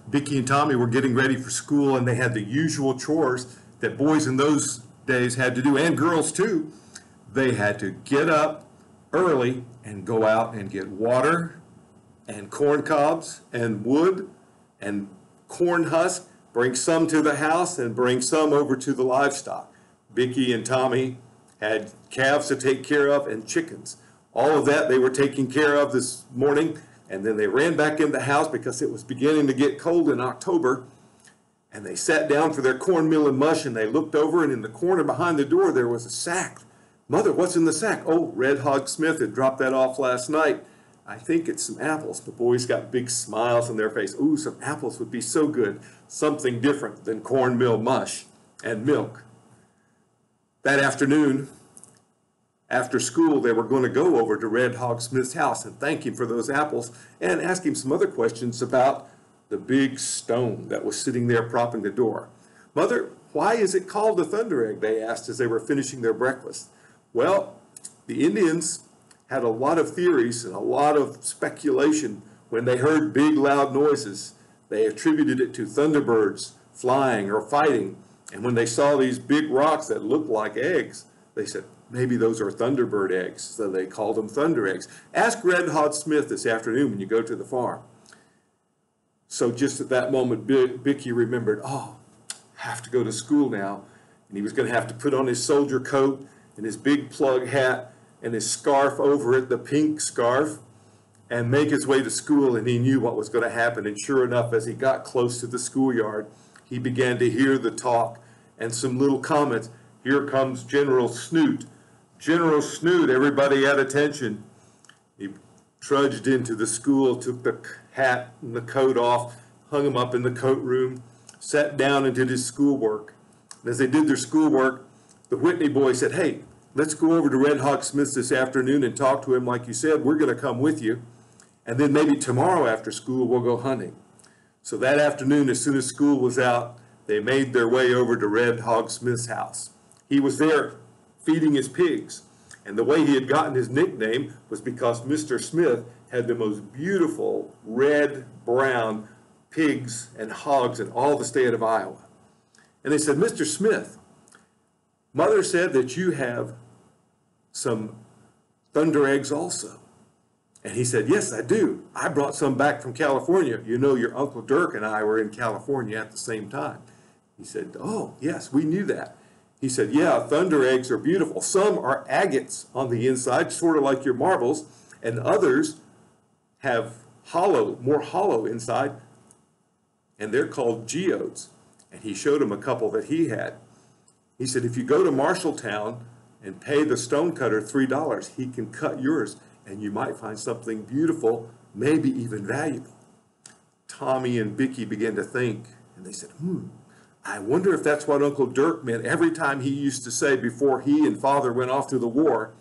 Bickie and Tommy were getting ready for school, and they had the usual chores that boys in those days had to do, and girls too. They had to get up early and go out and get water and corn cobs and wood and corn husk, bring some to the house and bring some over to the livestock. Bickie and Tommy had calves to take care of and chickens. All of that they were taking care of this morning, and then they ran back in the house because it was beginning to get cold in October, and they sat down for their cornmeal and mush, and they looked over, and in the corner behind the door there was a sack. Mother, what's in the sack? Oh, Red Hog Smith had dropped that off last night. I think it's some apples. The boys got big smiles on their face. Ooh, some apples would be so good. Something different than cornmeal mush and milk. That afternoon, after school, they were going to go over to Red Hog Smith's house and thank him for those apples and ask him some other questions about the big stone that was sitting there propping the door. Mother, why is it called a thunder egg? They asked as they were finishing their breakfast. Well, the Indians had a lot of theories and a lot of speculation. When they heard big, loud noises, they attributed it to thunderbirds flying or fighting. And when they saw these big rocks that looked like eggs, they said, maybe those are thunderbird eggs. So they called them thunder eggs. Ask Red Hog Smith this afternoon when you go to the farm. So just at that moment, Bickie remembered, oh, I have to go to school now. And he was going to have to put on his soldier coat and his big plug hat and his scarf over it, the pink scarf, and make his way to school. And he knew what was going to happen. And sure enough, as he got close to the schoolyard, he began to hear the talk and some little comments. Here comes General Snoot. General Snoot, everybody at attention. He trudged into the school, took the hat and the coat off, hung them up in the coat room, sat down and did his schoolwork. And as they did their schoolwork, the Whitney boys said, hey, let's go over to Red Hog Smith this afternoon and talk to him like you said. We're going to come with you. And then maybe tomorrow after school, we'll go hunting. So that afternoon, as soon as school was out, they made their way over to Red Hog Smith's house. He was there feeding his pigs. And the way he had gotten his nickname was because Mr. Smith had the most beautiful red-brown pigs and hogs in all the state of Iowa. And they said, Mr. Smith, Mother said that you have some thunder eggs also. And he said, yes, I do. I brought some back from California. You know, your Uncle Dirk and I were in California at the same time. He said, oh, yes, we knew that. He said, yeah, thunder eggs are beautiful. Some are agates on the inside, sort of like your marbles, and others have more hollow inside, and they're called geodes. And he showed him a couple that he had. He said, if you go to Marshalltown and pay the stonecutter $3, he can cut yours, and you might find something beautiful, maybe even valuable. Tommy and Bickie began to think, and they said, I wonder if that's what Uncle Dirk meant every time he used to say before he and Father went off to the war.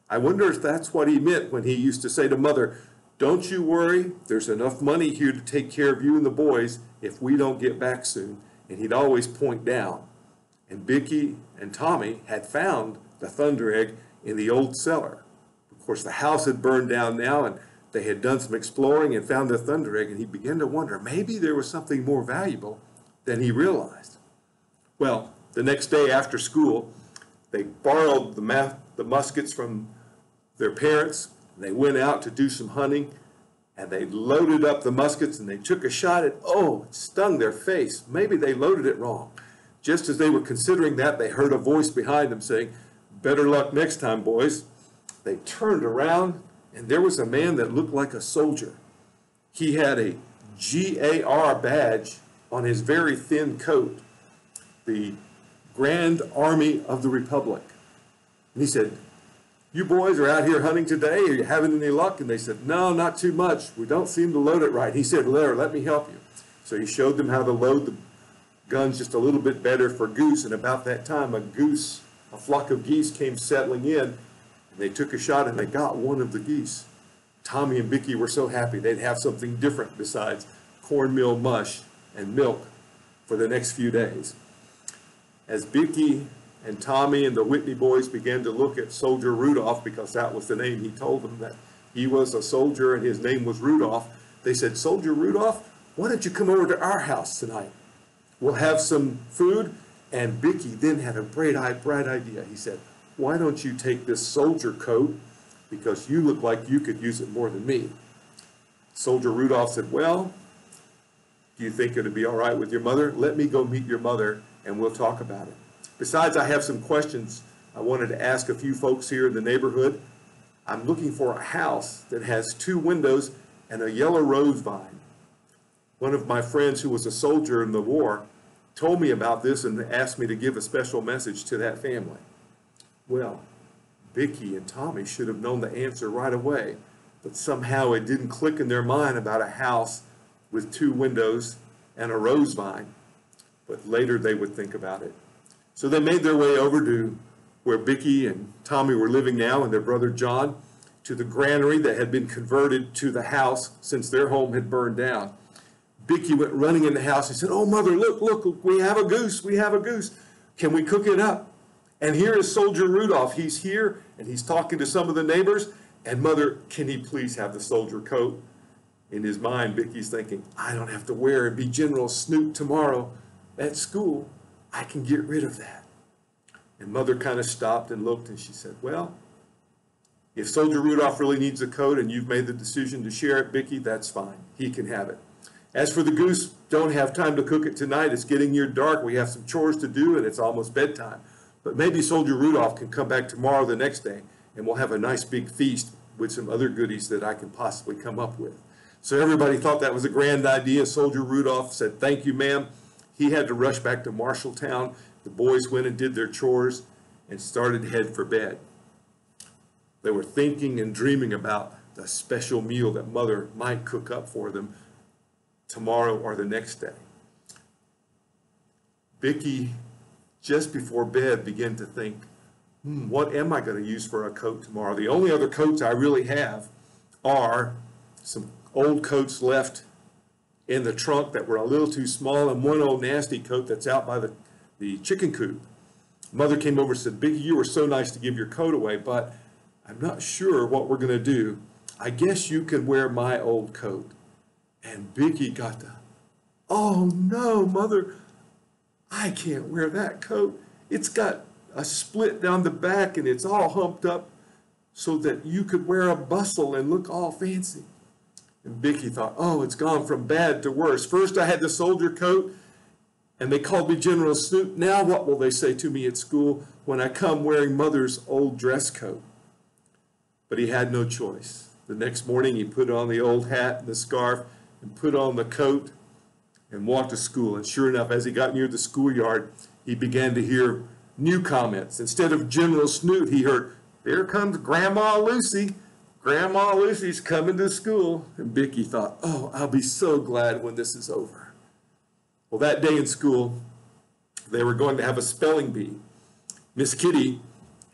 I wonder if that's what he meant when he used to say to Mother, don't you worry, there's enough money here to take care of you and the boys if we don't get back soon. And he'd always point down. And Bickie and Tommy had found the thunder egg in the old cellar. Of course, the house had burned down now, and they had done some exploring and found the thunder egg, and he began to wonder, maybe there was something more valuable than he realized. Well, the next day after school, they borrowed the muskets from their parents. They went out to do some hunting, and they loaded up the muskets, and they took a shot at, oh, it stung their face. Maybe they loaded it wrong. Just as they were considering that, they heard a voice behind them saying, better luck next time, boys. They turned around, and there was a man that looked like a soldier. He had a GAR badge on his very thin coat, the Grand Army of the Republic. And he said, you boys are out here hunting today? Are you having any luck? And they said, no, not too much. We don't seem to load it right. He said, Larry, let me help you. So he showed them how to load the guns just a little bit better for goose. And about that time, a flock of geese came settling in. And they took a shot and they got one of the geese. Tommy and Bickie were so happy they'd have something different besides cornmeal mush and milk for the next few days. As Bickie and Tommy and the Whitney boys began to look at Soldier Rudolph, because that was the name he told them, that he was a soldier and his name was Rudolph, they said, Soldier Rudolph, why don't you come over to our house tonight? We'll have some food. And Bickie then had a bright idea. He said, why don't you take this soldier coat, because you look like you could use it more than me. Soldier Rudolph said, well, do you think it would be all right with your mother? Let me go meet your mother and we'll talk about it. Besides, I have some questions I wanted to ask a few folks here in the neighborhood. I'm looking for a house that has 2 windows and a yellow rose vine. One of my friends who was a soldier in the war told me about this and asked me to give a special message to that family. Well, Bickie and Tommy should have known the answer right away, but somehow it didn't click in their mind about a house with 2 windows and a rose vine. But later they would think about it. So they made their way over to where Bickie and Tommy were living now and their brother John, to the granary that had been converted to the house since their home had burned down. Bickie went running in the house and said, oh, Mother, look, we have a goose, Can we cook it up? And here is Soldier Rudolph. He's here, and he's talking to some of the neighbors. And Mother, can he please have the soldier coat? In his mind, Bickie's thinking, I don't have to wear and be General Snoop tomorrow at school. I can get rid of that. And Mother kind of stopped and looked, and she said, well, if Soldier Rudolph really needs a coat and you've made the decision to share it, Bickie, that's fine. He can have it. As for the goose, don't have time to cook it tonight. It's getting near dark. We have some chores to do, and it's almost bedtime. But maybe Soldier Rudolph can come back tomorrow the next day, and we'll have a nice big feast with some other goodies that I can possibly come up with. So everybody thought that was a grand idea. Soldier Rudolph said, thank you, ma'am. He had to rush back to Marshalltown. The boys went and did their chores and started to head for bed. They were thinking and dreaming about the special meal that Mother might cook up for them tomorrow or the next day. Bickie, just before bed, began to think, what am I going to use for a coat tomorrow? The only other coats I really have are some old coats left in the trunk that were a little too small, and one old nasty coat that's out by the chicken coop. Mother came over and said, Bickie, you were so nice to give your coat away, but I'm not sure what we're going to do. I guess you can wear my old coat. And Bickie got the, oh no, Mother, I can't wear that coat. It's got a split down the back and it's all humped up so that you could wear a bustle and look all fancy. And Bickie thought, oh, it's gone from bad to worse. First I had the soldier coat and they called me General Snoop. Now what will they say to me at school when I come wearing Mother's old dress coat? But he had no choice. The next morning he put on the old hat and the scarf and put on the coat and walked to school. And sure enough, as he got near the schoolyard, he began to hear new comments. Instead of General Snoop, he heard, there comes Grandma Lucy. Grandma Lucy's coming to school. And Bickie thought, oh, I'll be so glad when this is over. Well, that day in school, they were going to have a spelling bee. Miss Kitty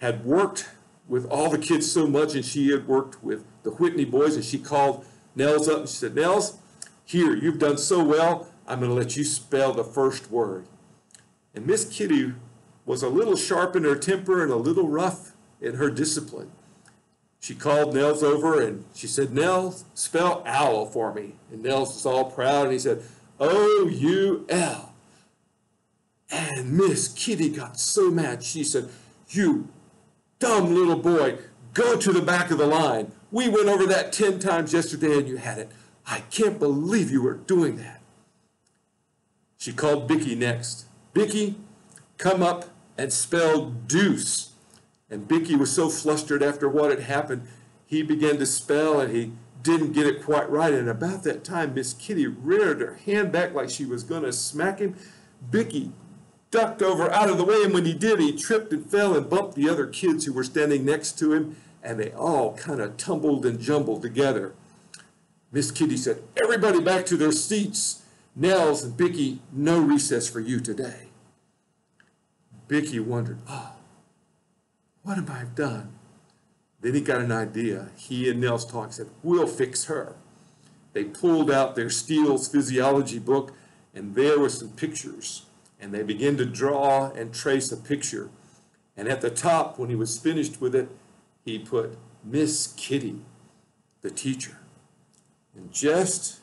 had worked with all the kids so much, and she had worked with the Whitney boys, and she called Nels up and she said, Nels, here, you've done so well, I'm going to let you spell the first word. And Miss Kitty was a little sharp in her temper and a little rough in her discipline. She called Nels over and she said, Nels, spell owl for me. And Nels was all proud and he said, O-U-L. And Miss Kitty got so mad. She said, you dumb little boy, go to the back of the line. We went over that 10 times yesterday and you had it. I can't believe you were doing that. She called Bickie next. Bickie, come up and spell deuce. And Bickie was so flustered after what had happened, he began to spell and he didn't get it quite right. And about that time, Miss Kitty reared her hand back like she was going to smack him. Bickie ducked over out of the way, and when he did, he tripped and fell and bumped the other kids who were standing next to him, and they all kind of tumbled and jumbled together. Miss Kitty said, everybody back to their seats. Nels and Bickie, no recess for you today. Bickie wondered, oh, what have I done? Then he got an idea. He and Nels talked, said, we'll fix her. They pulled out their Steele's physiology book, and there were some pictures. And they began to draw and trace a picture. And at the top, when he was finished with it, he put Miss Kitty, the teacher. And just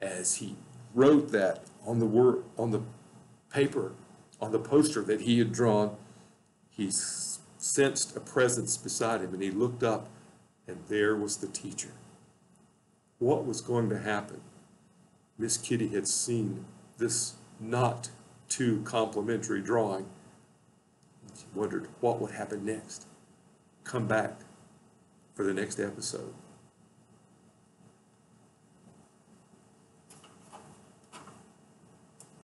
as he wrote that on the paper, on the poster that he had drawn, he sensed a presence beside him, and he looked up, and there was the teacher. What was going to happen? Miss Kitty had seen this not too complimentary drawing. She wondered what would happen next. Come back for the next episode.